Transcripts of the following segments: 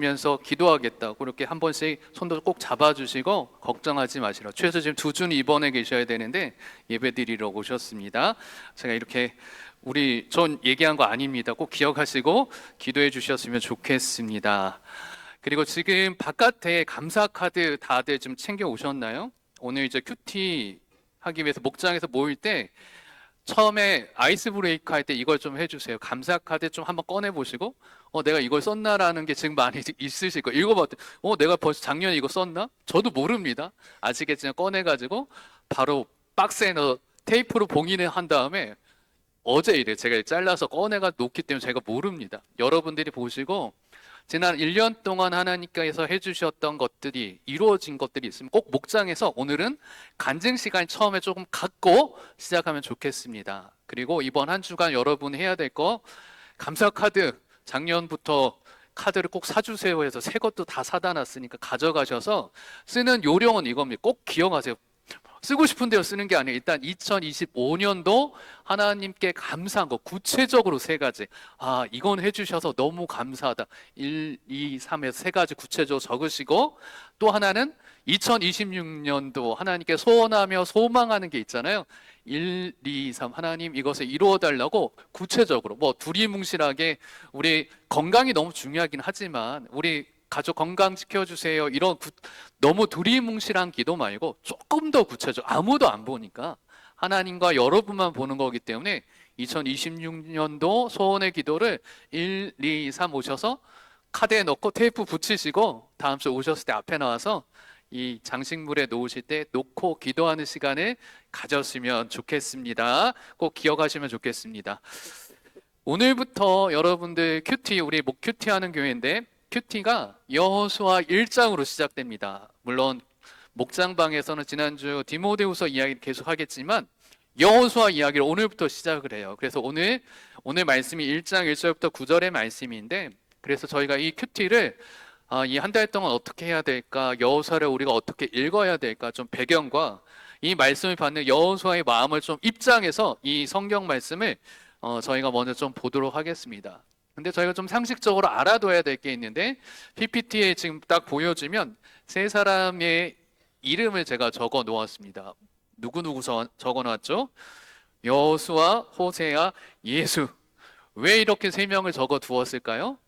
면서 기도하겠다. 그렇게 한 번씩 손도 꼭 잡아주시고 걱정하지 마시라. 최소 지금 2주는 입원해 계셔야 되는데 예배드리러 오셨습니다. 제가 이렇게 전 얘기한 거 아닙니다. 꼭 기억하시고 기도해 주셨으면 좋겠습니다. 그리고 지금 바깥에 감사 카드 다들 좀 챙겨 오셨나요? 오늘 이제 큐티 하기 위해서 목장에서 모일 때 처음에 아이스 브레이크 할 때 이걸 좀 해주세요. 감사 카드 좀 한번 꺼내 보시고, 내가 이걸 썼나라는 게 지금 많이 있으실 거예요. 읽어봤더니, 내가 벌써 작년에 이거 썼나? 저도 모릅니다. 아시겠지만 꺼내가지고 바로 박스에 넣어 테이프로 봉인을 한 다음에 어제 이래 제가 잘라서 꺼내가 놓기 때문에 제가 모릅니다. 여러분들이 보시고 지난 1년 동안 하나님께서 해주셨던 것들이 이루어진 것들이 있으면 꼭 목장에서 오늘은 간증 시간 처음에 조금 갖고 시작하면 좋겠습니다. 그리고 이번 한 주간 여러분 해야 될 거 감사 카드 작년부터 카드를 꼭 사주세요 해서 새 것도 다 사다 놨으니까 가져가셔서 쓰는 요령은 이겁니다. 꼭 기억하세요. 쓰고 싶은 데요 쓰는 게 아니에요. 일단 2025년도 하나님께 감사한 거 구체적으로 세 가지. 이건 해주셔서 너무 감사하다. 1, 2, 3에서 세 가지 구체적으로 적으시고, 또 하나는 2026년도 하나님께 소원하며 소망하는 게 있잖아요. 1, 2, 3 하나님 이것을 이루어 달라고 구체적으로 두리뭉실하게 우리 건강이 너무 중요하긴 하지만 우리 가족 건강 지켜주세요. 이런 너무 두리뭉실한 기도 말고 조금 더 구체적. 아무도 안 보니까 하나님과 여러분만 보는 거기 때문에 2026년도 소원의 기도를 1, 2, 3 오셔서 카드에 넣고 테이프 붙이시고 다음 주 오셨을 때 앞에 나와서 이 장식물에 놓으실 때 놓고 기도하는 시간을 가졌으면 좋겠습니다. 꼭 기억하시면 좋겠습니다. 오늘부터 여러분들 큐티, 우리 큐티 하는 교회인데 큐티가 여호수아 1장으로 시작됩니다. 물론 목장방에서는 지난주 디모데후서 이야기를 계속 하겠지만 여호수아 이야기를 오늘부터 시작을 해요. 그래서 오늘 말씀이 1장 1절부터 9절의 말씀인데, 그래서 저희가 이 큐티를 이 한 달 동안 어떻게 해야 될까, 여호수아를 우리가 어떻게 읽어야 될까, 좀 배경과 이 말씀을 받는 여호수아의 마음을 좀 입장해서 이 성경 말씀을 저희가 먼저 좀 보도록 하겠습니다. 근데 저희가 좀 상식적으로 알아둬야 될 게 있는데, PPT에 지금 딱 보여주면 세 사람의 이름을 제가 적어 놓았습니다. 누구누구 적어 놨죠? 여호수아, 호세아, 예수. 왜 이렇게 세 명을 적어 두었을까요?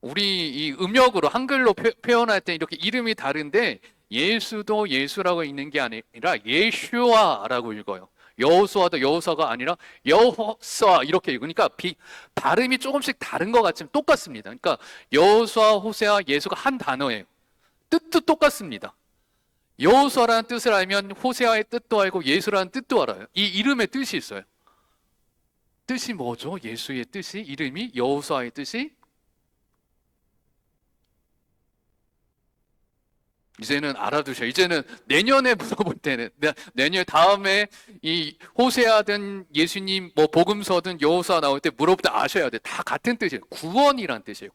우리 이 음역으로 한글로 표현할 때 이렇게 이름이 다른데 예수도 예수라고 읽는 게 아니라 예슈아라고 읽어요. 여호수아도 여호수아가 아니라 여호수아 이렇게 읽으니까 발음이 조금씩 다른 것 같지만 똑같습니다. 그러니까 여호수아, 호세아, 예수가 한 단어예요. 뜻도 똑같습니다. 여호수아라는 뜻을 알면 호세아의 뜻도 알고 예수라는 뜻도 알아요. 이 이름의 뜻이 있어요. 뜻이 뭐죠? 예수의 뜻이, 이름이, 여호수아의 뜻이? 이제는 알아두셔요. 이제는 내년에 물어볼 때는, 내년 다음에 이 호세아든 예수님 복음서든 여호수아 나올 때 물어볼 때 아셔야 돼. 다 같은 뜻이에요. 구원이란 뜻이에요.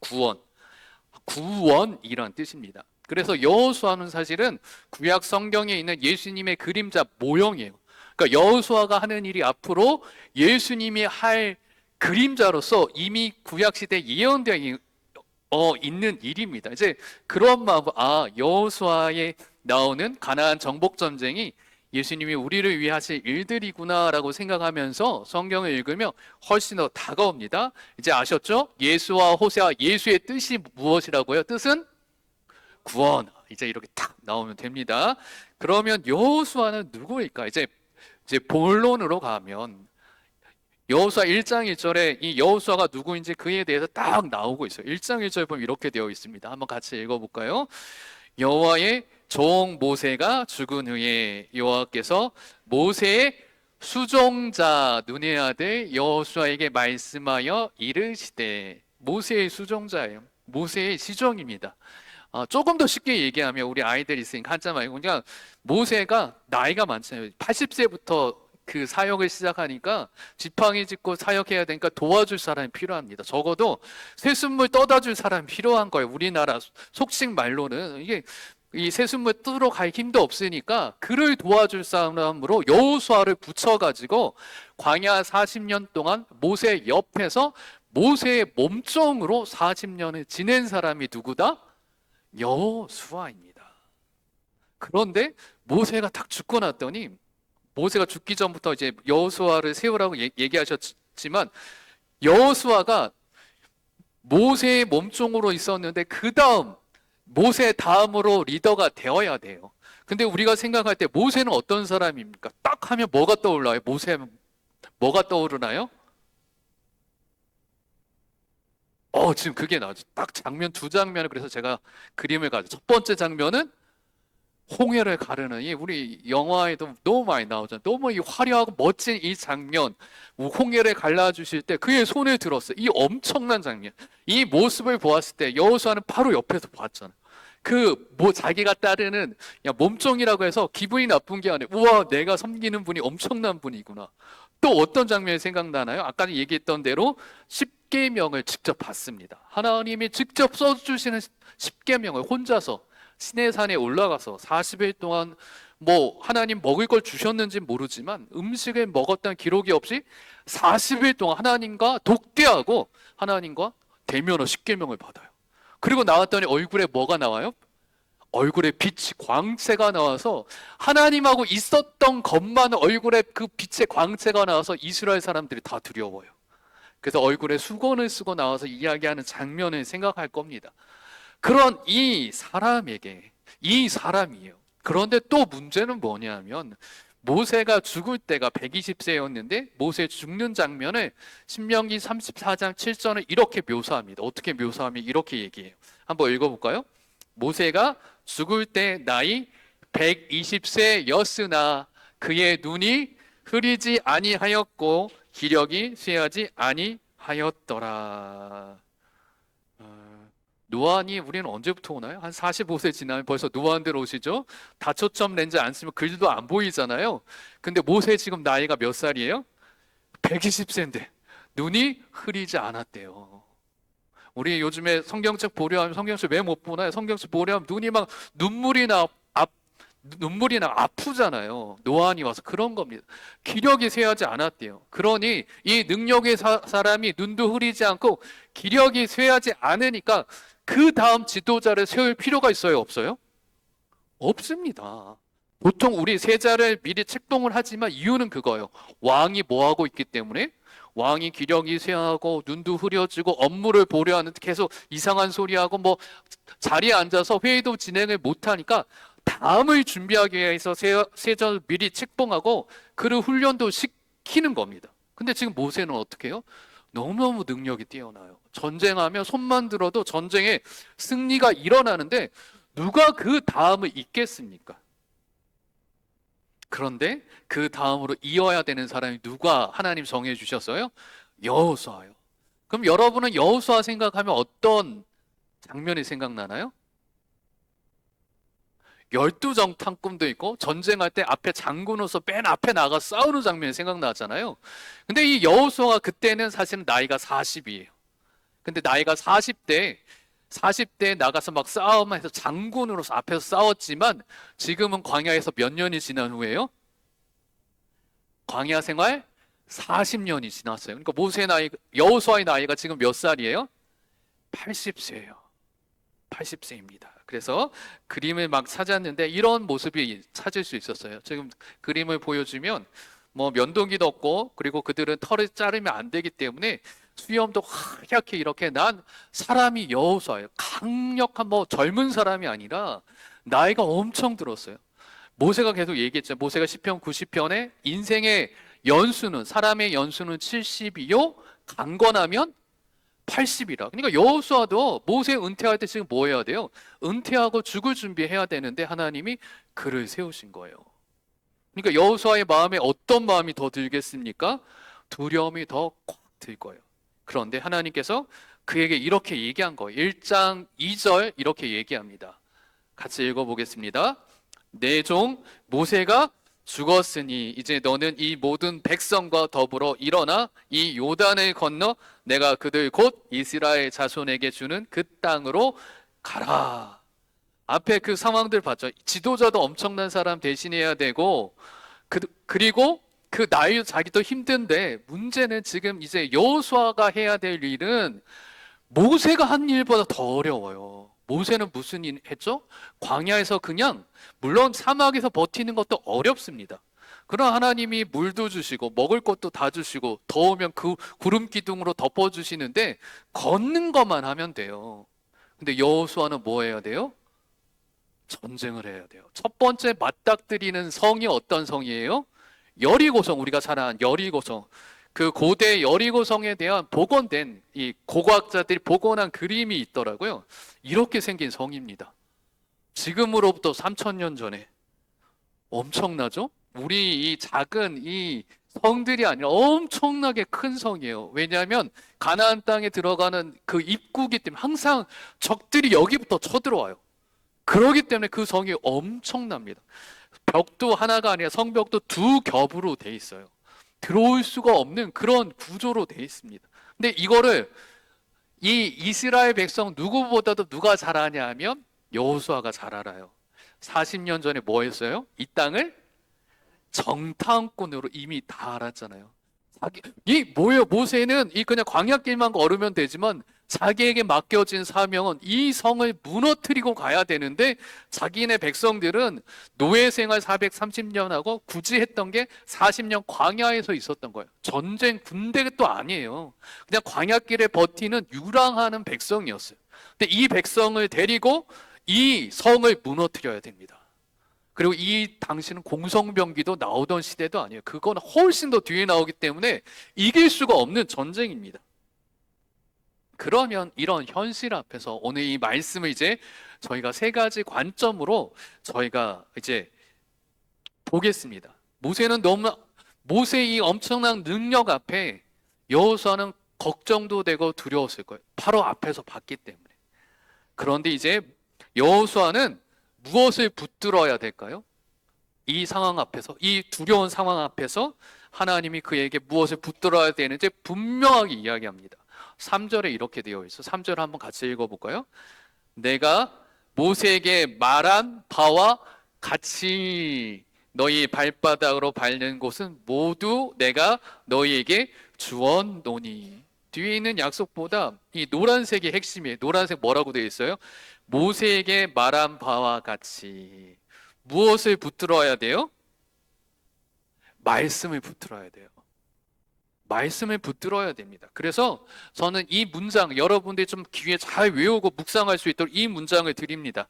구원이란 뜻입니다. 그래서 여호수아는 사실은 구약 성경에 있는 예수님의 그림자 모형이에요. 그러니까 여호수아가 하는 일이 앞으로 예수님이 할 그림자로서 이미 구약 시대에 예언되어 있는 일입니다. 이제 그런 마음, 여호수아에 나오는 가나안 정복 전쟁이 예수님이 우리를 위해 하실 일들이구나라고 생각하면서 성경을 읽으면 훨씬 더 다가옵니다. 이제 아셨죠? 예수와 호세아, 예수의 뜻이 무엇이라고요? 뜻은 구원. 이제 이렇게 탁 나오면 됩니다. 그러면 여호수아는 누구일까? 이제 본론으로 가면 여호수아 1장 1절에 이 여호수아가 누구인지 그에 대해서 딱 나오고 있어요. 1장 1절 보면 이렇게 되어 있습니다. 한번 같이 읽어볼까요? 여호와의 종 모세가 죽은 후에 여호와께서 모세의 수종자 눈의 아들 여호수아에게 말씀하여 이르시되, 모세의 수종자예요. 모세의 시종입니다. 조금 더 쉽게 얘기하면 우리 아이들 있으니까 한자 말고 그냥 모세가 나이가 많잖아요. 80세부터 그 사역을 시작하니까 지팡이 짚고 사역해야 되니까 도와줄 사람이 필요합니다. 적어도 새순물 떠다 줄 사람이 필요한 거예요. 우리나라 속칭 말로는 이게 이 새순물 뜯으러 갈 힘도 없으니까 그를 도와줄 사람으로 여호수아를 붙여가지고 광야 40년 동안 모세 옆에서 모세의 몸종으로 40년을 지낸 사람이 누구다? 여호수아입니다. 그런데 모세가 딱 죽고 났더니, 모세가 죽기 전부터 이제 여호수아를 세우라고 얘기하셨지만, 여호수아가 모세의 몸종으로 있었는데 그 다음 모세 다음으로 리더가 되어야 돼요. 근데 우리가 생각할 때 모세는 어떤 사람입니까? 딱 하면 뭐가 떠올라요? 모세 하면 뭐가 떠오르나요? 지금 그게 나오죠. 딱 장면 두 장면을, 그래서 제가 그림을 가져. 첫 번째 장면은 홍해를 가르는, 이 우리 영화에도 너무 많이 나오잖아요. 너무 이 화려하고 멋진 이 장면, 홍해를 갈라주실 때 그의 손을 들었어요. 이 엄청난 장면, 이 모습을 보았을 때 여호수아는 바로 옆에서 봤잖아요. 자기가 따르는 몸종이라고 해서 기분이 나쁜 게 아니에요. 우와, 내가 섬기는 분이 엄청난 분이구나. 또 어떤 장면이 생각나나요? 아까 얘기했던 대로 십계명을 직접 받습니다. 하나님이 직접 써주시는 십계명을 혼자서 시내산에 올라가서 40일 동안 하나님 먹을 걸 주셨는지 모르지만 음식을 먹었다는 기록이 없이 40일 동안 하나님과 독대하고 하나님과 대면으로 십계명을 받아요. 그리고 나왔더니 얼굴에 뭐가 나와요? 얼굴에 빛이, 광채가 나와서 하나님하고 있었던 것만 얼굴에 그 빛의 광채가 나와서 이스라엘 사람들이 다 두려워요. 그래서 얼굴에 수건을 쓰고 나와서 이야기하는 장면을 생각할 겁니다. 그런 이 사람이에요. 그런데 또 문제는 뭐냐면, 모세가 죽을 때가 120세였는데 모세 죽는 장면을 신명기 34장 7절에 이렇게 묘사합니다. 어떻게 묘사하면 이렇게 얘기해요. 한번 읽어볼까요? 모세가 죽을 때 나이 120세였으나 그의 눈이 흐리지 아니하였고 기력이 쇠하지 아니하였더라. 노안이 우리는 언제부터 오나요? 한 45세 지나면 벌써 노안들 오시죠? 다초점 렌즈 안 쓰면 글도 안 보이잖아요. 근데 모세 지금 나이가 몇 살이에요? 120세인데 눈이 흐리지 않았대요. 우리 요즘에 성경책 보려하면 성경책 왜 못 보나요? 성경책 보려하면 눈이 막 눈물이 나 아프잖아요. 노안이 와서 그런 겁니다. 기력이 쇠하지 않았대요. 그러니 이 능력의 사람이 눈도 흐리지 않고 기력이 쇠하지 않으니까 그 다음 지도자를 세울 필요가 있어요? 없어요? 없습니다. 보통 우리 세자를 미리 책동을 하지만 이유는 그거예요. 왕이 뭐 하고 있기 때문에, 왕이 기력이 쇠하고 눈도 흐려지고 업무를 보려 하는, 계속 이상한 소리하고 자리에 앉아서 회의도 진행을 못하니까 다음을 준비하기 위해서 세자를 미리 책봉하고 그를 훈련도 시키는 겁니다. 근데 지금 모세는 어떻게 해요? 너무너무 능력이 뛰어나요. 전쟁하면 손만 들어도 전쟁에 승리가 일어나는데 누가 그 다음을 잇겠습니까? 그런데 그 다음으로 이어야 되는 사람이 누가 하나님 정해 주셨어요? 여호수아요. 그럼 여러분은 여호수아 생각하면 어떤 장면이 생각나나요? 12정탐꾼도 있고 전쟁할 때 앞에 장군으로서 맨 앞에 나가 싸우는 장면이 생각나잖아요. 근데 이 여호수아가 그때는 사실은 나이가 40이에요. 근데 나이가 40대에 나가서 막 싸움해서 장군으로서 앞에서 싸웠지만 지금은 광야에서 몇 년이 지난 후에요? 광야 생활 40년이 지났어요. 그러니까 여호수아의 나이가 지금 몇 살이에요? 80세예요. 80세입니다. 그래서 그림을 막 찾았는데 이런 모습이 찾을 수 있었어요. 지금 그림을 보여주면 면도기도 없고, 그리고 그들은 털을 자르면 안 되기 때문에 수염도 하얗게 이렇게 난 사람이 여호수아예요. 강력한 젊은 사람이 아니라 나이가 엄청 들었어요. 모세가 계속 얘기했죠. 모세가 시편 90편에 인생의 연수는, 사람의 연수는 70이요 강건하면 80이라. 그러니까 여호수아도 모세 은퇴할 때 지금 뭐 해야 돼요? 은퇴하고 죽을 준비해야 되는데 하나님이 그를 세우신 거예요. 그러니까 여호수아의 마음에 어떤 마음이 더 들겠습니까? 두려움이 더 꽉 들 거예요. 그런데 하나님께서 그에게 이렇게 얘기한 거예요. 1장 2절 이렇게 얘기합니다. 같이 읽어보겠습니다. 내 종 모세가 죽었으니 이제 너는 이 모든 백성과 더불어 일어나 이 요단을 건너 내가 그들 곧 이스라엘 자손에게 주는 그 땅으로 가라. 앞에 그 상황들 봤죠. 지도자도 엄청난 사람 대신해야 되고 그리고 그 나이 자기도 힘든데 문제는 지금 이제 여호수아가 해야 될 일은 모세가 한 일보다 더 어려워요. 모세는 무슨 일 했죠? 광야에서 그냥 물론 사막에서 버티는 것도 어렵습니다. 그러나 하나님이 물도 주시고 먹을 것도 다 주시고 더우면 그 구름 기둥으로 덮어 주시는데 걷는 것만 하면 돼요. 근데 여호수아는 뭐 해야 돼요? 전쟁을 해야 돼요. 첫 번째 맞닥뜨리는 성이 어떤 성이에요? 여리고성, 우리가 잘 아는 여리고성. 그 고대 여리고성에 대한 복원된 이 고고학자들이 복원한 그림이 있더라고요. 이렇게 생긴 성입니다. 지금으로부터 3000년 전에. 엄청나죠? 우리 이 작은 이 성들이 아니라 엄청나게 큰 성이에요. 왜냐하면 가나안 땅에 들어가는 그 입구기 때문에 항상 적들이 여기부터 쳐들어와요. 그렇기 때문에 그 성이 엄청납니다. 벽도 하나가 아니라 성벽도 두 겹으로 돼 있어요. 들어올 수가 없는 그런 구조로 돼 있습니다. 근데 이거를 이 이스라엘 백성 누구보다도 누가 잘 아냐 하면 여호수아가 잘 알아요. 40년 전에 뭐 했어요? 이 땅을 정탐꾼으로 이미 다 알았잖아요. 이 뭐예요? 모세는 이 그냥 광야길만 걸으면 되지만 자기에게 맡겨진 사명은 이 성을 무너뜨리고 가야 되는데 자기네 백성들은 노예 생활 430년하고 굳이 했던 게 40년 광야에서 있었던 거예요. 전쟁 군대도 아니에요. 그냥 광야길에 버티는 유랑하는 백성이었어요. 근데 이 백성을 데리고 이 성을 무너뜨려야 됩니다. 그리고 이 당시는 공성병기도 나오던 시대도 아니에요. 그건 훨씬 더 뒤에 나오기 때문에 이길 수가 없는 전쟁입니다. 그러면 이런 현실 앞에서 오늘 이 말씀을 이제 저희가 세 가지 관점으로 저희가 이제 보겠습니다. 모세의 이 엄청난 능력 앞에 여호수아는 걱정도 되고 두려웠을 거예요. 바로 앞에서 봤기 때문에. 그런데 이제 여호수아는 무엇을 붙들어야 될까요? 이 상황 앞에서, 이 두려운 상황 앞에서 하나님이 그에게 무엇을 붙들어야 되는지 분명하게 이야기합니다. 3절에 이렇게 되어 있어. 3절 한번 같이 읽어볼까요? 내가 모세에게 말한 바와 같이 너희 발바닥으로 밟는 곳은 모두 내가 너희에게 주었노니. 뒤에 있는 약속보다 이 노란색이 핵심이에요. 노란색 뭐라고 되어 있어요? 모세에게 말한 바와 같이. 무엇을 붙들어야 돼요? 말씀을 붙들어야 돼요. 말씀을 붙들어야 됩니다. 그래서 저는 이 문장 여러분들이 좀 귀에 잘 외우고 묵상할 수 있도록 이 문장을 드립니다.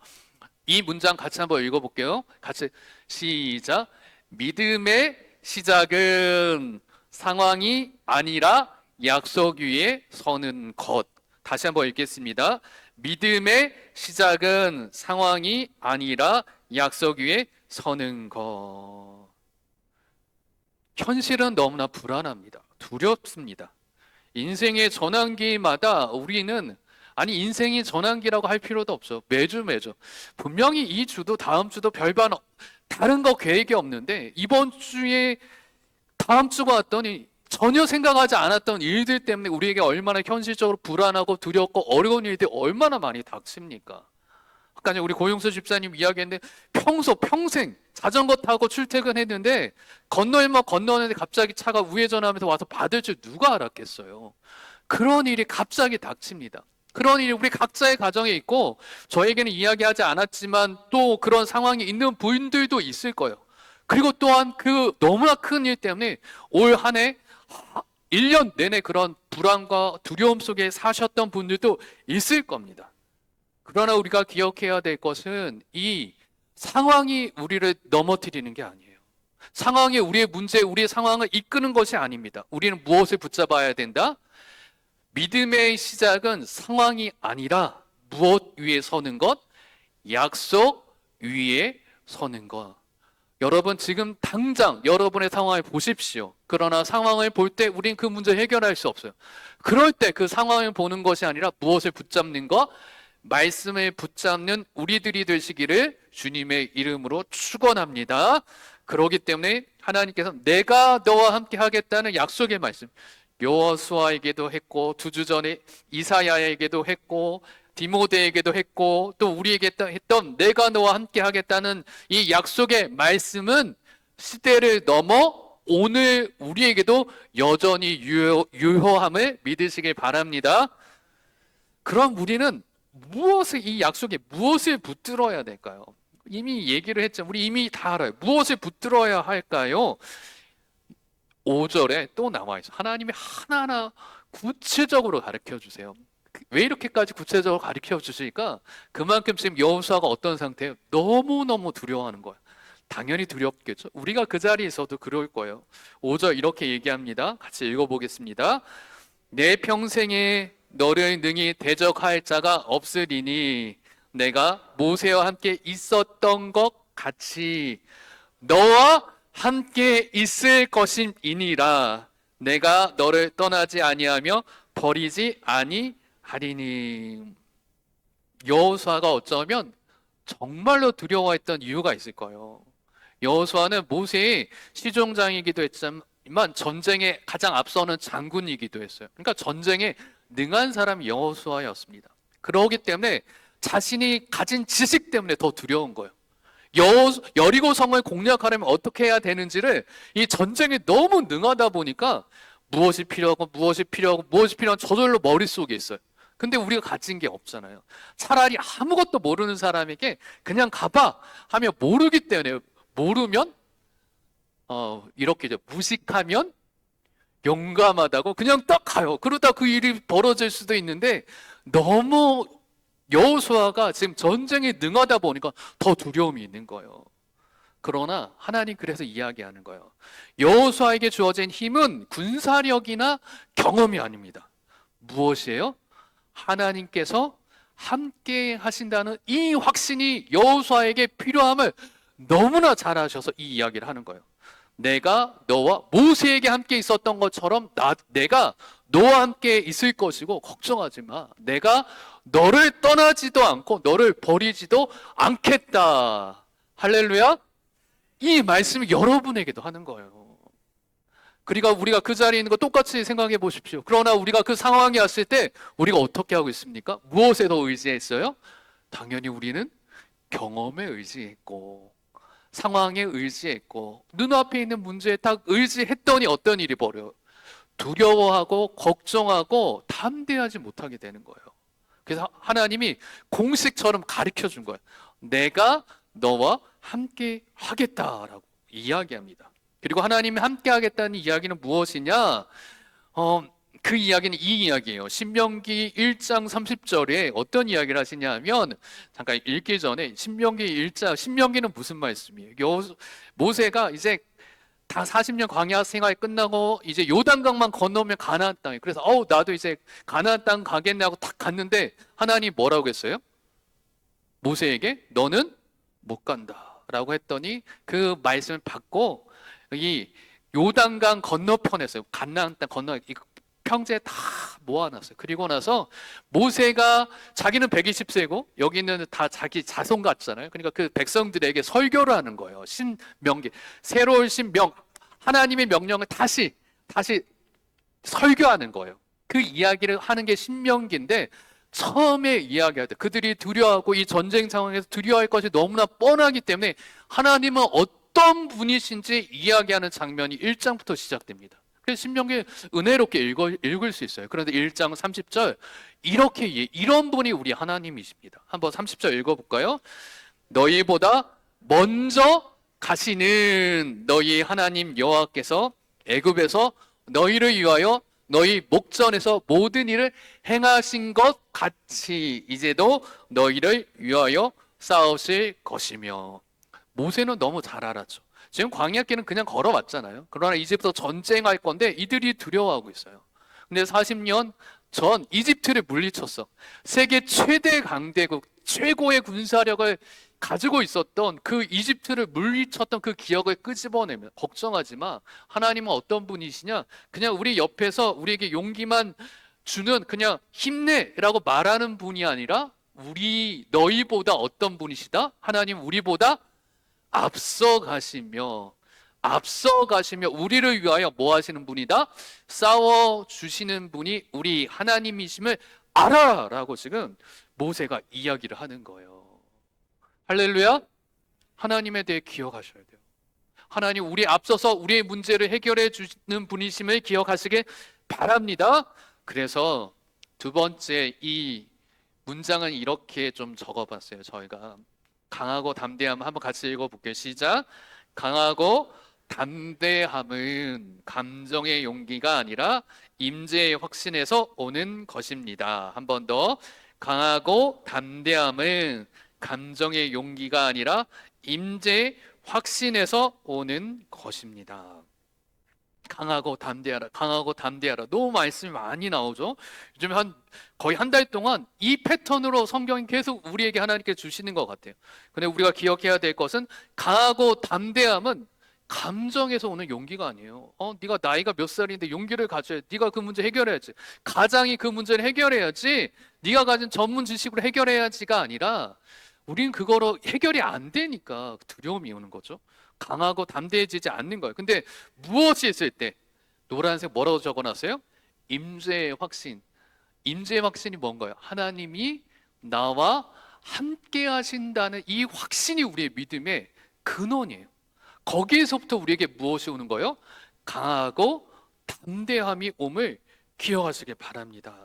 이 문장 같이 한번 읽어볼게요. 같이 시작. 믿음의 시작은 상황이 아니라 약속 위에 서는 것. 다시 한번 읽겠습니다. 믿음의 시작은 상황이 아니라 약속 위에 서는 것. 현실은 너무나 불안합니다. 두렵습니다. 인생의 전환기마다 우리는 인생이 전환기라고 할 필요도 없어. 매주 분명히 이 주도 다음 주도 별반 다른 거 계획이 없는데 이번 주에 다음 주가 왔더니 전혀 생각하지 않았던 일들 때문에 우리에게 얼마나 현실적으로 불안하고 두렵고 어려운 일들이 얼마나 많이 닥칩니까? 아까 우리 고용수 집사님 이야기했는데 평생 자전거 타고 출퇴근했는데 건너는데 갑자기 차가 우회전하면서 와서 받을 줄 누가 알았겠어요? 그런 일이 갑자기 닥칩니다. 그런 일이 우리 각자의 가정에 있고 저에게는 이야기하지 않았지만 또 그런 상황이 있는 분들도 있을 거예요. 그리고 또한 그 너무나 큰 일 때문에 올 한 해 1년 내내 그런 불안과 두려움 속에 사셨던 분들도 있을 겁니다. 그러나 우리가 기억해야 될 것은 이 상황이 우리를 넘어뜨리는 게 아니에요. 상황이 우리의 문제, 우리의 상황을 이끄는 것이 아닙니다. 우리는 무엇을 붙잡아야 된다? 믿음의 시작은 상황이 아니라 무엇 위에 서는 것? 약속 위에 서는 것. 여러분 지금 당장 여러분의 상황을 보십시오. 그러나 상황을 볼 때 우린 그 문제 해결할 수 없어요. 그럴 때 그 상황을 보는 것이 아니라 무엇을 붙잡는 것? 말씀을 붙잡는 우리들이 되시기를 주님의 이름으로 축원합니다. 그렇기 때문에 하나님께서 내가 너와 함께 하겠다는 약속의 말씀, 여호수아에게도 했고 2주 전에 이사야에게도 했고 디모데에게도 했고 또 우리에게 했던 내가 너와 함께 하겠다는 이 약속의 말씀은 시대를 넘어 오늘 우리에게도 여전히 유효함을 믿으시길 바랍니다. 그럼 우리는 이 약속에 무엇을 붙들어야 될까요? 이미 얘기를 했죠. 우리 이미 다 알아요. 무엇을 붙들어야 할까요? 5절에 또 나와 있어요. 하나님이 하나하나 구체적으로 가르쳐 주세요. 왜 이렇게까지 구체적으로 가르쳐 주시니까 그만큼 지금 여호수아가 어떤 상태예요? 너무너무 두려워하는 거예요. 당연히 두렵겠죠. 우리가 그 자리에 있어도 그럴 거예요. 5절 이렇게 얘기합니다. 같이 읽어보겠습니다. 내 평생에 너를 능히 대적할 자가 없으리니 내가 모세와 함께 있었던 것 같이 너와 함께 있을 것임이니라. 내가 너를 떠나지 아니하며 버리지 아니하리니. 여호수아가 어쩌면 정말로 두려워했던 이유가 있을 거예요. 여호수아는 모세의 시종장이기도 했지만 전쟁에 가장 앞서는 장군이기도 했어요. 그러니까 전쟁에 능한 사람이 여호수아였습니다. 그러기 때문에 자신이 가진 지식 때문에 더 두려운 거예요. 여리고 성을 공략하려면 어떻게 해야 되는지를 이 전쟁에 너무 능하다 보니까 무엇이 필요하고 무엇이 필요한 저절로 머릿속에 있어요. 근데 우리가 가진 게 없잖아요. 차라리 아무것도 모르는 사람에게 그냥 가봐 하면 모르기 때문에 모르면 이렇게 무식하면 용감하다고 그냥 딱 가요. 그러다 그 일이 벌어질 수도 있는데 너무 여호수아가 지금 전쟁에 능하다 보니까 더 두려움이 있는 거예요. 그러나 하나님 그래서 이야기하는 거예요. 여호수아에게 주어진 힘은 군사력이나 경험이 아닙니다. 무엇이에요? 하나님께서 함께 하신다는 이 확신이 여호수아에게 필요함을 너무나 잘 아셔서 이 이야기를 하는 거예요. 내가 너와 모세에게 함께 있었던 것처럼 내가 너와 함께 있을 것이고 걱정하지 마. 내가 너를 떠나지도 않고 너를 버리지도 않겠다. 할렐루야. 이 말씀이 여러분에게도 하는 거예요. 그러니까 우리가 그 자리에 있는 거 똑같이 생각해 보십시오. 그러나 우리가 그 상황에 왔을 때 우리가 어떻게 하고 있습니까? 무엇에 더 의지했어요? 당연히 우리는 경험에 의지했고 상황에 의지했고 눈앞에 있는 문제에 딱 의지했더니 어떤 일이 벌어요? 두려워하고 걱정하고 담대하지 못하게 되는 거예요. 그래서 하나님이 공식처럼 가르쳐 준 거예요. 내가 너와 함께 하겠다라고 이야기합니다. 그리고 하나님이 함께 하겠다는 이야기는 무엇이냐? 그 이야기는 이 이야기예요. 신명기 1장 30절에 어떤 이야기를 하시냐 하면 잠깐 읽기 전에 신명기는 무슨 말씀이에요? 모세가 이제 다 40년 광야 생활 끝나고 이제 요단강만 건너면 가나안 땅에 그래서 나도 이제 가나안 땅 가겠네 하고 딱 갔는데 하나님 뭐라고 했어요? 모세에게 너는 못 간다 라고 했더니 그 말씀을 받고 이 요단강 건너편에서 가나안 땅 건너 평지에 다 모아놨어요. 그리고 나서 모세가 자기는 120세고 여기는 다 자기 자손 같잖아요. 그러니까 그 백성들에게 설교를 하는 거예요. 신명기 새로운 신명 하나님의 명령을 다시 설교하는 거예요. 그 이야기를 하는 게 신명기인데 처음에 이야기할 때 그들이 두려워하고 이 전쟁 상황에서 두려워할 것이 너무나 뻔하기 때문에 하나님은 어떤 분이신지 이야기하는 장면이 1장부터 시작됩니다. 그래서 신명기 은혜롭게 읽을 수 있어요. 그런데 1장 30절 이런 분이 우리 하나님이십니다. 한번 30절 읽어볼까요? 너희보다 먼저 가시는 너희 하나님 여호와께서 애굽에서 너희를 위하여 너희 목전에서 모든 일을 행하신 것 같이 이제도 너희를 위하여 싸우실 것이며. 모세는 너무 잘 알았죠. 지금 광야길은 그냥 걸어왔잖아요. 그러나 이제부터 전쟁할 건데 이들이 두려워하고 있어요. 근데 40년 전 이집트를 물리쳤어. 세계 최대 강대국, 최고의 군사력을 가지고 있었던 그 이집트를 물리쳤던 그 기억을 끄집어내면 걱정하지 마. 하나님은 어떤 분이시냐? 그냥 우리 옆에서 우리에게 용기만 주는 그냥 힘내라고 말하는 분이 아니라 너희보다 어떤 분이시다? 하나님 우리보다 앞서 가시며 우리를 위하여 뭐 하시는 분이다? 싸워 주시는 분이 우리 하나님이심을 알아라고 지금 모세가 이야기를 하는 거예요. 할렐루야. 하나님에 대해 기억하셔야 돼요. 하나님 우리 앞서서 우리의 문제를 해결해 주시는 분이심을 기억하시길 바랍니다. 그래서 두 번째 이 문장은 이렇게 좀 적어봤어요. 저희가 강하고 담대함 한번 같이 읽어볼게요. 시작. 강하고 담대함은 감정의 용기가 아니라 임재의 확신에서 오는 것입니다. 한 번 더. 강하고 담대함은 감정의 용기가 아니라 임재의 확신에서 오는 것입니다. 강하고 담대하라, 강하고 담대하라. 너무 말씀이 많이 나오죠. 요즘 거의 한 달 동안 이 패턴으로 성경이 계속 우리에게 하나님께 주시는 것 같아요. 근데 우리가 기억해야 될 것은 강하고 담대함은 감정에서 오는 용기가 아니에요. 네가 나이가 몇 살인데 용기를 가져야 돼. 네가 그 문제 해결해야지. 가장이 그 문제를 해결해야지. 네가 가진 전문 지식으로 해결해야지가 아니라 우리는 그거로 해결이 안 되니까 두려움이 오는 거죠. 강하고 담대해지지 않는 거예요. 근데 무엇이 있을 때 노란색 뭐라고 적어놨어요? 임재의 확신. 임재의 확신이 뭔가요? 하나님이 나와 함께 하신다는 이 확신이 우리의 믿음의 근원이에요. 거기에서부터 우리에게 무엇이 오는 거예요? 강하고 담대함이 옴을 기억하시길 바랍니다.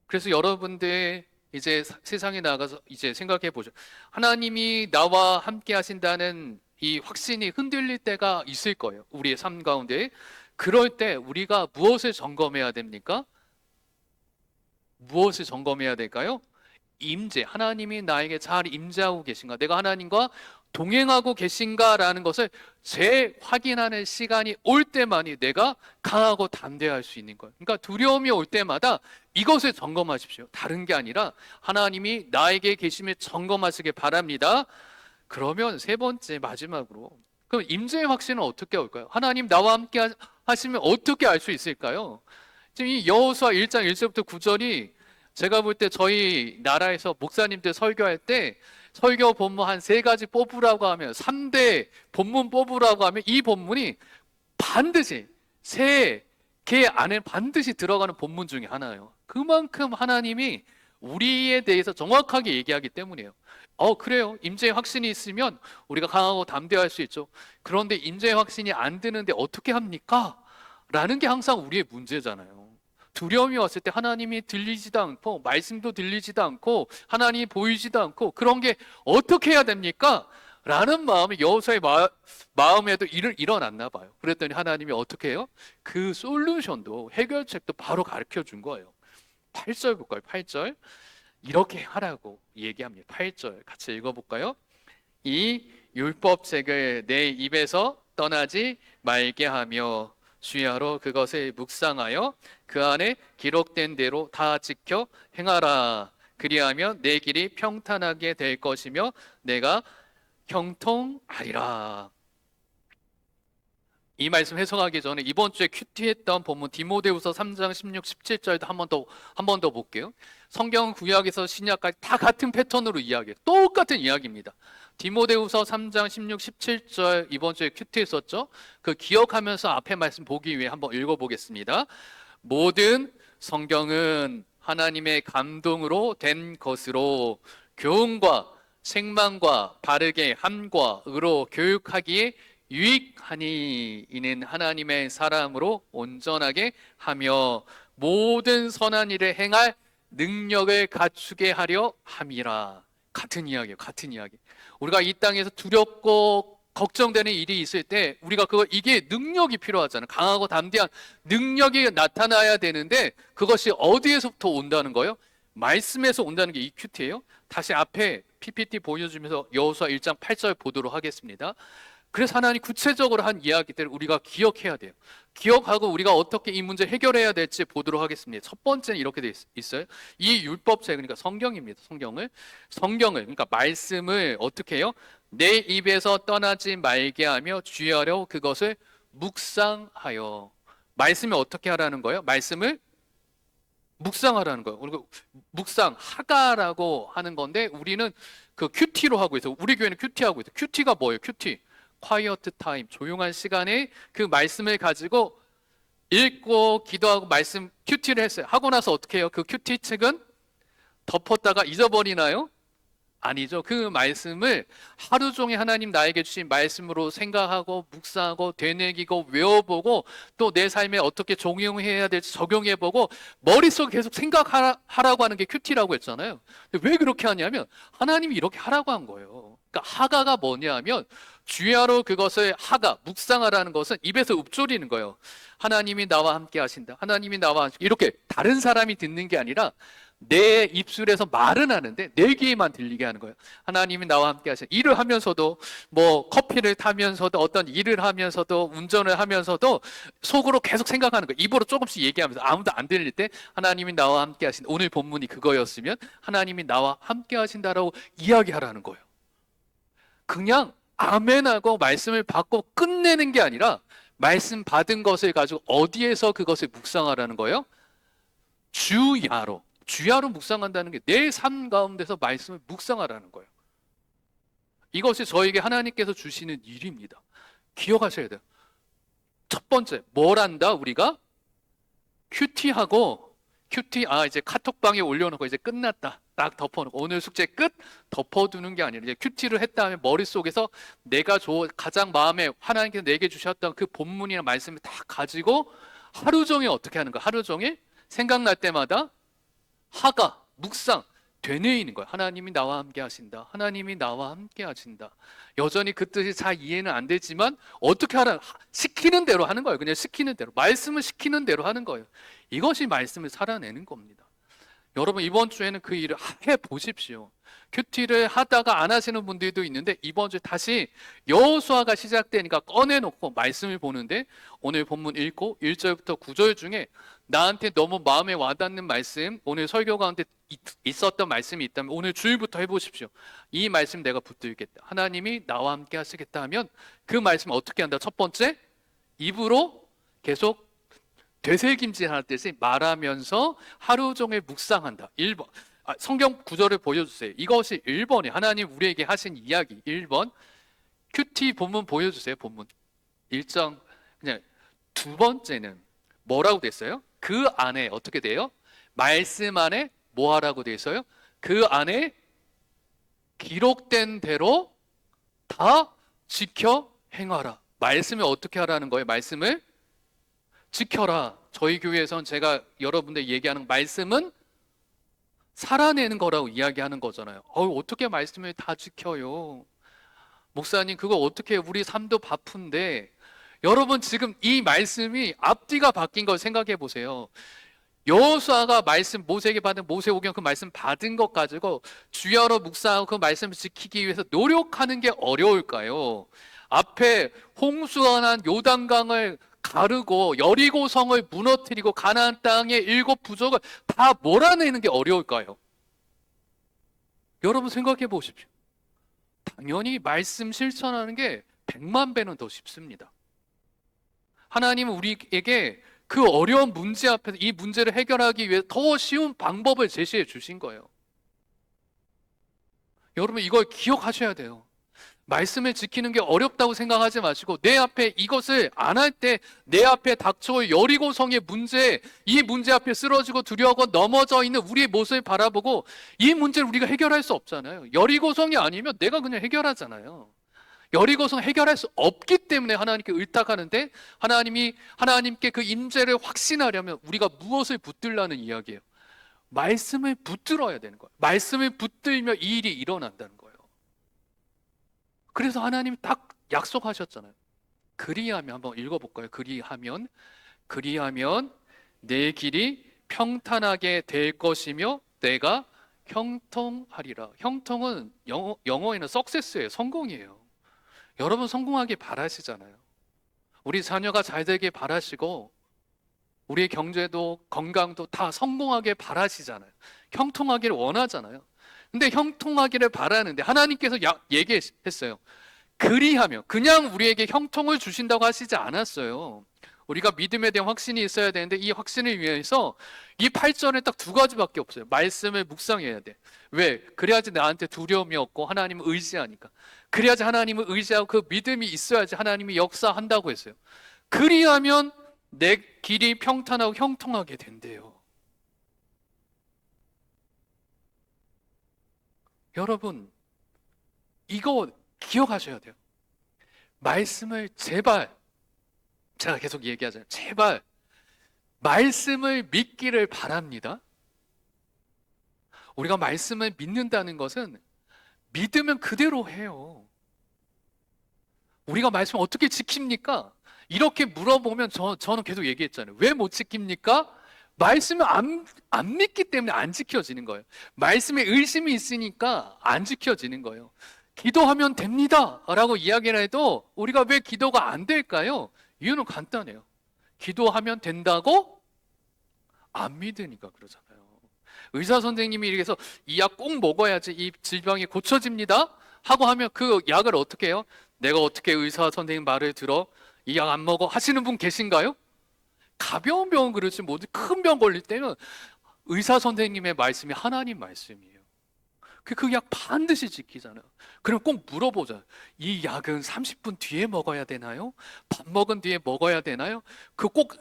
그래서 여러분들 이제 세상에 나가서 이제 생각해 보죠. 하나님이 나와 함께 하신다는 이 확신이 흔들릴 때가 있을 거예요. 우리의 삶 가운데. 그럴 때 우리가 무엇을 점검해야 됩니까? 무엇을 점검해야 될까요? 임재. 하나님이 나에게 잘 임재하고 계신가? 내가 하나님과 동행하고 계신가라는 것을 재확인하는 시간이 올 때만이 내가 강하고 담대할 수 있는 거예요. 그러니까 두려움이 올 때마다 이것을 점검하십시오. 다른 게 아니라 하나님이 나에게 계심을 점검하시길 바랍니다. 그러면 세 번째 마지막으로, 그럼 임재의 확신은 어떻게 올까요? 하나님 나와 함께 하시면 어떻게 알 수 있을까요? 지금 이 여호수아 1장 1절부터 9절이 제가 볼 때 저희 나라에서 목사님들 설교할 때 설교 본문 한 3가지 뽑으라고 하면 3대 본문 뽑으라고 하면 이 본문이 반드시 3개 안에 반드시 들어가는 본문 중에 하나예요. 그만큼 하나님이 우리에 대해서 정확하게 얘기하기 때문이에요. 그래요. 임재의 확신이 있으면 우리가 강하고 담대할 수 있죠. 그런데 임재의 확신이 안 드는데 어떻게 합니까? 라는 게 항상 우리의 문제잖아요. 두려움이 왔을 때 하나님이 들리지도 않고 말씀도 들리지도 않고 하나님이 보이지도 않고 그런 게 어떻게 해야 됩니까? 라는 마음이 여호수아의 마음에도 일어났나 봐요. 그랬더니 하나님이 어떻게 해요? 그 솔루션도 해결책도 바로 가르쳐 준 거예요. 8절 볼까요? 8절. 이렇게 하라고 얘기합니다. 8절 같이 읽어볼까요? 이 율법책을 내 입에서 떠나지 말게 하며 주야로 그것을 묵상하여 그 안에 기록된 대로 다 지켜 행하라. 그리하면 내 길이 평탄하게 될 것이며 내가 형통하리라. 이 말씀 해석하기 전에 이번 주에 큐티했던 본문 디모데후서 3장 16, 17절도 한 번 더 볼게요. 성경 구약에서 신약까지 다 같은 패턴으로 이야기해요. 똑같은 이야기입니다. 디모데후서 3장 16, 17절 이번 주에 큐티했었죠. 그 기억하면서 앞에 말씀 보기 위해 한번 읽어보겠습니다. 모든 성경은 하나님의 감동으로 된 것으로 교훈과 책망과 바르게 함과 의로 교육하기에 유익하니 이는 하나님의 사람으로 온전하게 하며 모든 선한 일을 행할 능력을 갖추게 하려 함이라. 같은 이야기예요. 같은 이야기. 우리가 이 땅에서 두렵고 걱정되는 일이 있을 때 우리가 이게 능력이 필요하잖아요. 강하고 담대한 능력이 나타나야 되는데 그것이 어디에서부터 온다는 거예요? 말씀에서 온다는 게 이 큐티예요. 다시 앞에 PPT 보여주면서 여호수아 1장 8절 보도록 하겠습니다. 그래서 하나님 구체적으로 한 이야기들을 우리가 기억해야 돼요. 기억하고 우리가 어떻게 이 문제를 해결해야 될지 보도록 하겠습니다. 첫 번째는 이렇게 돼 있어요. 이 율법책, 그러니까 성경입니다. 성경을 그러니까 말씀을 어떻게 해요? 내 입에서 떠나지 말게 하며 주의하려 그것을 묵상하여. 말씀을 어떻게 하라는 거예요? 말씀을 묵상하라는 거예요. 그리고 묵상하가라고 하는 건데 우리는 그 큐티로 하고 있어요. 우리 교회는 큐티하고 있어요. 큐티가 뭐예요? 큐티. quiet time, 조용한 시간에 그 말씀을 가지고 읽고 기도하고 말씀 큐티를 했어요. 하고 나서 어떻게 해요? 그 큐티 책은 덮었다가 잊어버리나요? 아니죠. 그 말씀을 하루 종일 하나님 나에게 주신 말씀으로 생각하고 묵상하고 되새기고 외워보고 또 내 삶에 어떻게 적용해야 될지 적용해보고 머릿속에 계속 생각하라고 하는 게 큐티라고 했잖아요. 근데 왜 그렇게 하냐면 하나님이 이렇게 하라고 한 거예요. 그러니까 하가가 뭐냐면 주야로 그것을 하가 묵상하라는 것은 입에서 읊조리는 거예요. 하나님이 나와 함께 하신다. 하나님이 나와 이렇게 다른 사람이 듣는 게 아니라 내 입술에서 말은 하는데 내 귀에만 들리게 하는 거예요. 하나님이 나와 함께 하신 일을 하면서도 뭐 커피를 타면서도 어떤 일을 하면서도 운전을 하면서도 속으로 계속 생각하는 거예요. 입으로 조금씩 얘기하면서 아무도 안 들릴 때 하나님이 나와 함께 하신다. 오늘 본문이 그거였으면 하나님이 나와 함께 하신다라고 이야기하라는 거예요. 그냥 아멘하고 말씀을 받고 끝내는 게 아니라 말씀 받은 것을 가지고 어디에서 그것을 묵상하라는 거예요? 주야로 묵상한다는 게 내 삶 가운데서 말씀을 묵상하라는 거예요. 이것이 저에게 하나님께서 주시는 일입니다. 기억하셔야 돼요. 첫 번째, 뭘 한다? 우리가 큐티하고 이제 카톡방에 올려놓고 이제 끝났다. 딱 덮어놓고 오늘 숙제 끝 덮어두는 게 아니라 이제 큐티를 했다 하면 머릿속에서 내가 가장 마음에 하나님께서 내게 주셨던 그 본문이나 말씀을 다 가지고 하루 종일 어떻게 하는 거야? 하루 종일 생각날 때마다 하가 묵상 되뇌이는 거야. 하나님이 나와 함께 하신다. 하나님이 나와 함께 하신다. 여전히 그 뜻이 잘 이해는 안 되지만 어떻게 하라? 시키는 대로 하는 거예요. 그냥 시키는 대로 말씀을 시키는 대로 하는 거예요. 이것이 말씀을 살아내는 겁니다. 여러분 이번 주에는 그 일을 해 보십시오. 큐티를 하다가 안 하시는 분들도 있는데 이번 주에 다시 여호수아가 시작되니까 꺼내놓고 말씀을 보는데 오늘 본문 읽고 1절부터 9절 중에 나한테 너무 마음에 와닿는 말씀, 오늘 설교 가운데 있었던 말씀이 있다면 오늘 주일부터 해보십시오. 이 말씀 내가 붙들겠다. 하나님이 나와 함께 하시겠다 하면 그 말씀 어떻게 한다? 첫 번째, 입으로 계속 되새김질할 듯이 말하면서 하루 종일 묵상한다. 1번. 성경 구절을 보여주세요. 이것이 1번이 하나님 우리에게 하신 이야기. 1번. 큐티 본문 보여주세요. 본문 1장. 그냥 두 번째는 뭐라고 됐어요? 그 안에 어떻게 돼요? 말씀 안에 뭐 하라고 돼 있어요? 그 안에 기록된 대로 다 지켜 행하라. 말씀을 어떻게 하라는 거예요? 말씀을 지켜라. 저희 교회에선 제가 여러분들 얘기하는 말씀은 살아내는 거라고 이야기하는 거잖아요. 어떻게 말씀을 다 지켜요? 목사님 그거 어떻게 우리 삶도 바쁜데 여러분 지금 이 말씀이 앞뒤가 바뀐 걸 생각해 보세요. 여호수아가 말씀 모세에게 받은 모세오경 그 말씀 받은 것 가지고 주야로 묵상하고 그 말씀을 지키기 위해서 노력하는 게 어려울까요? 앞에 홍수가 난 요단강을 가르고 여리고성을 무너뜨리고 가나안 땅의 7 부족을 다 몰아내는 게 어려울까요? 여러분 생각해 보십시오. 당연히 말씀 실천하는 게 100만 배는 더 쉽습니다. 하나님은 우리에게 그 어려운 문제 앞에서 이 문제를 해결하기 위해 더 쉬운 방법을 제시해 주신 거예요. 여러분 이걸 기억하셔야 돼요. 말씀을 지키는 게 어렵다고 생각하지 마시고 내 앞에 이것을 안 할 때 내 앞에 닥쳐올 여리고성의 문제, 이 문제 앞에 쓰러지고 두려워하고 넘어져 있는 우리의 모습을 바라보고 이 문제를 우리가 해결할 수 없잖아요. 여리고성이 아니면 내가 그냥 해결하잖아요. 여리고성 해결할 수 없기 때문에 하나님께 의탁하는데 하나님께 그 임재를 확신하려면 우리가 무엇을 붙들라는 이야기예요? 말씀을 붙들어야 되는 거예요. 말씀을 붙들며 이 일이 일어난다는 거예요. 그래서 하나님이 딱 약속하셨잖아요. 그리하면 한번 읽어볼까요? 그리하면 내 길이 평탄하게 될 것이며 내가 형통하리라. 형통은 영어에는 success예요. 성공이에요. 여러분 성공하길 바라시잖아요. 우리 자녀가 잘 되길 바라시고 우리의 경제도 건강도 다 성공하길 바라시잖아요. 형통하기를 원하잖아요. 근데 형통하기를 바라는데 하나님께서 얘기했어요. 그리하면 그냥 우리에게 형통을 주신다고 하시지 않았어요. 우리가 믿음에 대한 확신이 있어야 되는데 이 확신을 위해서 이 8절에 딱 2가지밖에 없어요. 말씀을 묵상해야 돼. 왜? 그래야지 나한테 두려움이 없고 하나님을 의지하니까. 그래야지 하나님을 의지하고 그 믿음이 있어야지 하나님이 역사한다고 했어요. 그리하면 내 길이 평탄하고 형통하게 된대요. 여러분, 이거 기억하셔야 돼요. 말씀을 제발, 제가 계속 얘기하잖아요. 제발 말씀을 믿기를 바랍니다. 우리가 말씀을 믿는다는 것은 믿으면 그대로 해요. 우리가 말씀을 어떻게 지킵니까? 이렇게 물어보면 저는 계속 얘기했잖아요. 왜 못 지킵니까? 말씀을 안 믿기 때문에 안 지켜지는 거예요. 말씀에 의심이 있으니까 안 지켜지는 거예요. 기도하면 됩니다 라고 이야기를 해도 우리가 왜 기도가 안 될까요? 이유는 간단해요. 기도하면 된다고 안 믿으니까 그러잖아요. 의사 선생님이 이렇게 해서 이 약 꼭 먹어야지 이 질병이 고쳐집니다 하고 하면 그 약을 어떻게 해요? 내가 어떻게 의사 선생님 말을 들어? 이 약 안 먹어? 하시는 분 계신가요? 가벼운 병은 그렇지 모두 큰 병 걸릴 때는 의사 선생님의 말씀이 하나님 말씀이에요. 그 약 반드시 지키잖아요. 그럼 꼭 물어보자. 이 약은 30분 뒤에 먹어야 되나요? 밥 먹은 뒤에 먹어야 되나요? 그 꼭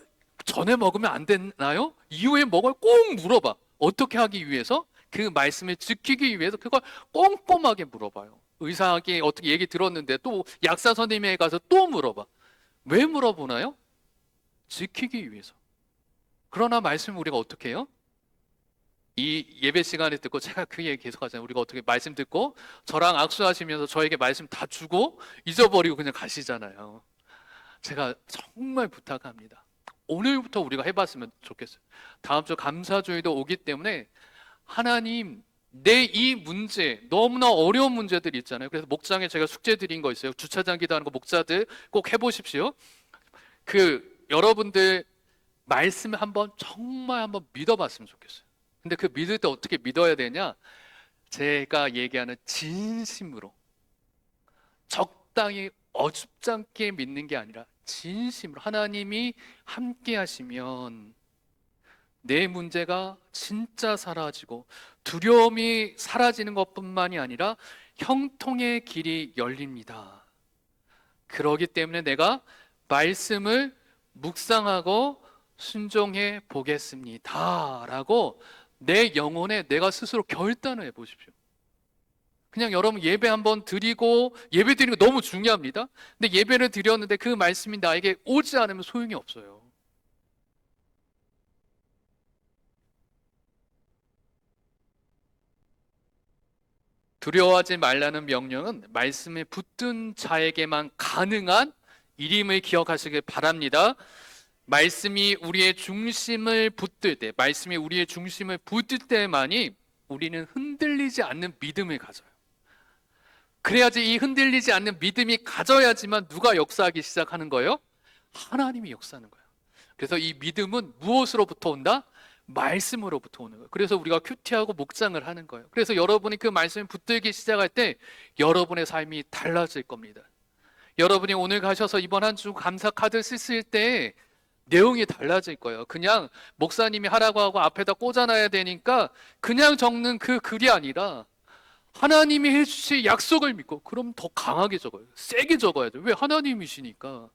전에 먹으면 안 되나요? 이후에 먹어요? 꼭 물어봐. 어떻게 하기 위해서? 그 말씀을 지키기 위해서 그걸 꼼꼼하게 물어봐요. 의사에게 어떻게 얘기 들었는데 또 약사 선생님에게 가서 또 물어봐. 왜 물어보나요? 지키기 위해서. 그러나 말씀 우리가 어떻게 해요? 이 예배 시간에 듣고 제가 그 얘기 계속 하잖아요. 우리가 어떻게 말씀 듣고 저랑 악수하시면서 저에게 말씀 다 주고 잊어버리고 그냥 가시잖아요. 제가 정말 부탁합니다. 오늘부터 우리가 해봤으면 좋겠어요. 다음 주 감사주의도 오기 때문에 하나님 내 이 문제 너무나 어려운 문제들 있잖아요. 그래서 목장에 제가 숙제 드린 거 있어요. 주차장 기도하는 거 목자들 꼭 해보십시오. 여러분들 말씀을 정말 한번 믿어봤으면 좋겠어요. 근데 그 믿을 때 어떻게 믿어야 되냐? 제가 얘기하는 진심으로 적당히 어줍지 않게 믿는 게 아니라 진심으로 하나님이 함께 하시면 내 문제가 진짜 사라지고 두려움이 사라지는 것뿐만이 아니라 형통의 길이 열립니다. 그러기 때문에 내가 말씀을 묵상하고 순종해 보겠습니다 라고 내 영혼에 내가 스스로 결단을 해보십시오. 그냥 여러분 예배 한번 드리고 예배 드리는 거 너무 중요합니다. 근데 예배를 드렸는데 그 말씀이 나에게 오지 않으면 소용이 없어요. 두려워하지 말라는 명령은 말씀에 붙든 자에게만 가능한 일임을 기억하시길 바랍니다. 말씀이 우리의 중심을 붙들 때, 말씀이 우리의 중심을 붙들 때만이 우리는 흔들리지 않는 믿음을 가져요. 그래야지 이 흔들리지 않는 믿음이 가져야지만 누가 역사하기 시작하는 거예요? 하나님이 역사하는 거예요. 그래서 이 믿음은 무엇으로부터 온다? 말씀으로부터 오는 거예요. 그래서 우리가 큐티하고 묵상을 하는 거예요. 그래서 여러분이 그 말씀을 붙들기 시작할 때 여러분의 삶이 달라질 겁니다. 여러분이 오늘 가셔서 이번 한 주 감사 카드 쓰실 때 내용이 달라질 거예요. 그냥 목사님이 하라고 하고 앞에다 꽂아놔야 되니까 그냥 적는 그 글이 아니라 하나님이 해주실 약속을 믿고 그럼 더 강하게 적어요. 세게 적어야 돼요. 왜? 하나님이시니까.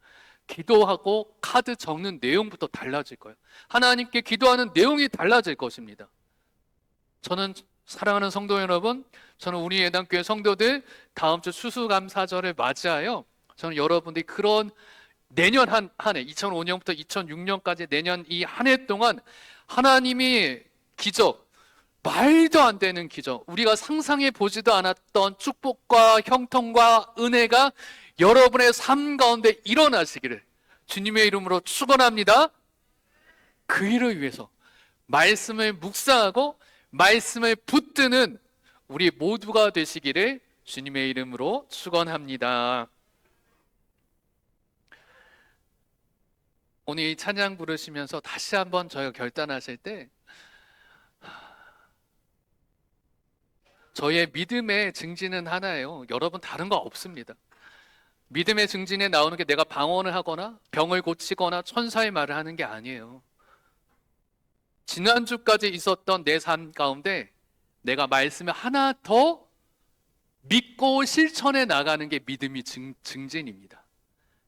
기도하고 카드 적는 내용부터 달라질 거예요. 하나님께 기도하는 내용이 달라질 것입니다. 저는 사랑하는 성도 여러분, 저는 우리 예당교회 성도들 다음 주 추수감사절을 맞이하여 저는 여러분들이 그런 내년 한 해 2005년부터 2006년까지 내년 이 한 해 동안 하나님이 기적, 말도 안 되는 기적, 우리가 상상해 보지도 않았던 축복과 형통과 은혜가 여러분의 삶 가운데 일어나시기를 주님의 이름으로 축원합니다. 그 일을 위해서 말씀을 묵상하고 말씀을 붙드는 우리 모두가 되시기를 주님의 이름으로 축원합니다. 오늘 이 찬양 부르시면서 다시 한번 저희가 결단하실 때 저희의 믿음의 증진은 하나예요. 여러분 다른 거 없습니다. 믿음의 증진에 나오는 게 내가 방언을 하거나 병을 고치거나 천사의 말을 하는 게 아니에요. 지난주까지 있었던 내 삶 가운데 내가 말씀을 하나 더 믿고 실천해 나가는 게 믿음이 증진입니다.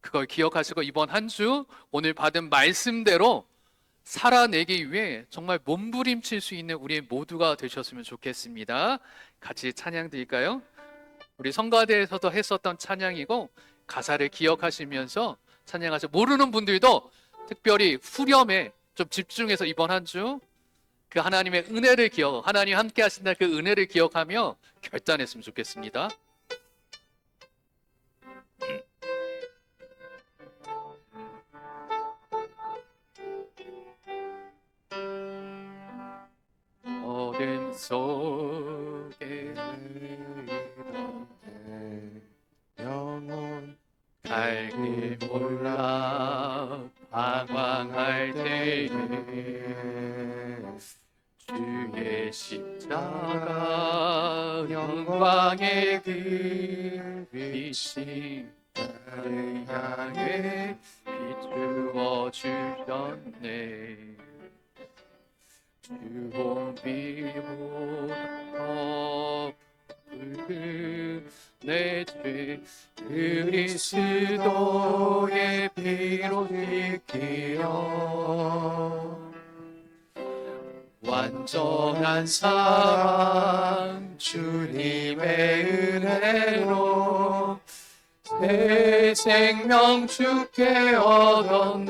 그걸 기억하시고 이번 한 주 오늘 받은 말씀대로 살아내기 위해 정말 몸부림칠 수 있는 우리 모두가 되셨으면 좋겠습니다. 같이 찬양 드릴까요? 우리 성가대에서도 했었던 찬양이고 가사를 기억하시면서 찬양하셔. 모르는 분들도 특별히 후렴에 좀 집중해서 이번 한 주 그 하나님의 은혜를 하나님 함께 하신다 그 은혜를 기억하며 결단했으면 좋겠습니다. 어둠 속에 영혼 갈길 몰라 방황할 때에 주의 십자가 영광의 그 빛이 나를 향해 비추어 주셨네. 주홍빛보다 붉은 내 죄 그리스도의 피로 씻기어 완전한 사랑 주님의 은혜로 새 생명 주께 얻었네.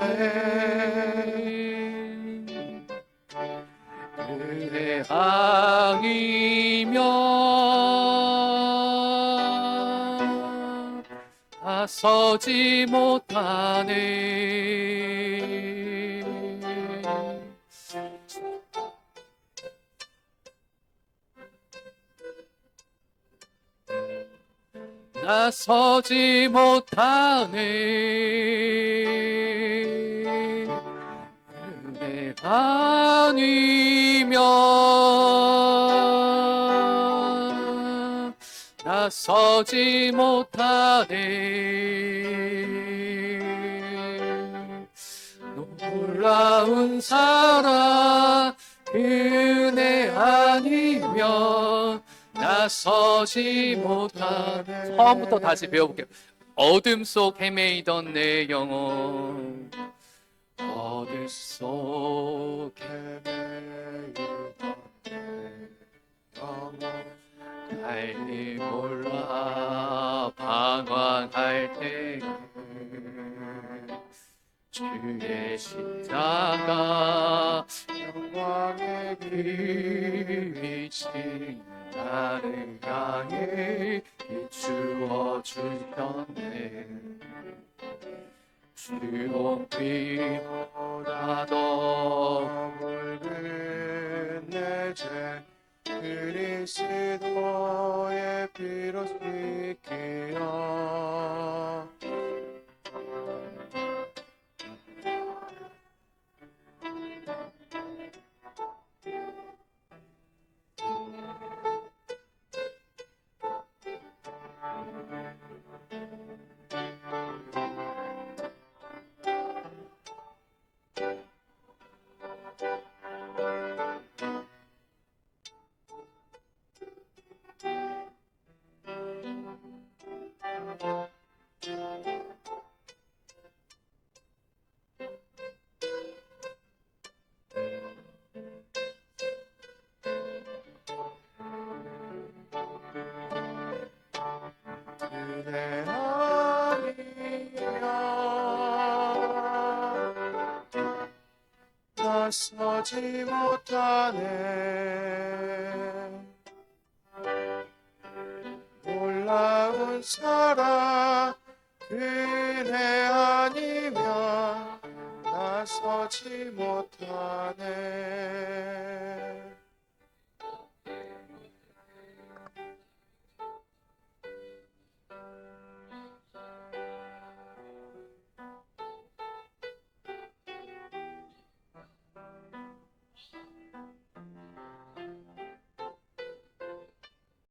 그대 아니면 나서지 못하네. 나서지 못하네. 그대 아니면 나서지 못하네. 놀라운 사랑 은혜 아니면 나서지 못하네. 처음부터 다시 배워볼게요. 어둠 속 헤매이던 내 영혼 어둠 속 헤매이던 내 영혼 갈길 몰라 방황할 때 주의 십자가 영광의 빛이 나를 향해 비추어 주셨네. 주홍빛보다 더 붉은 내 죄 그리스도의 피로 씻기어 그대 아니면 나서지 못하네. 놀라운 사랑 그대 아니면 나서지 못하네.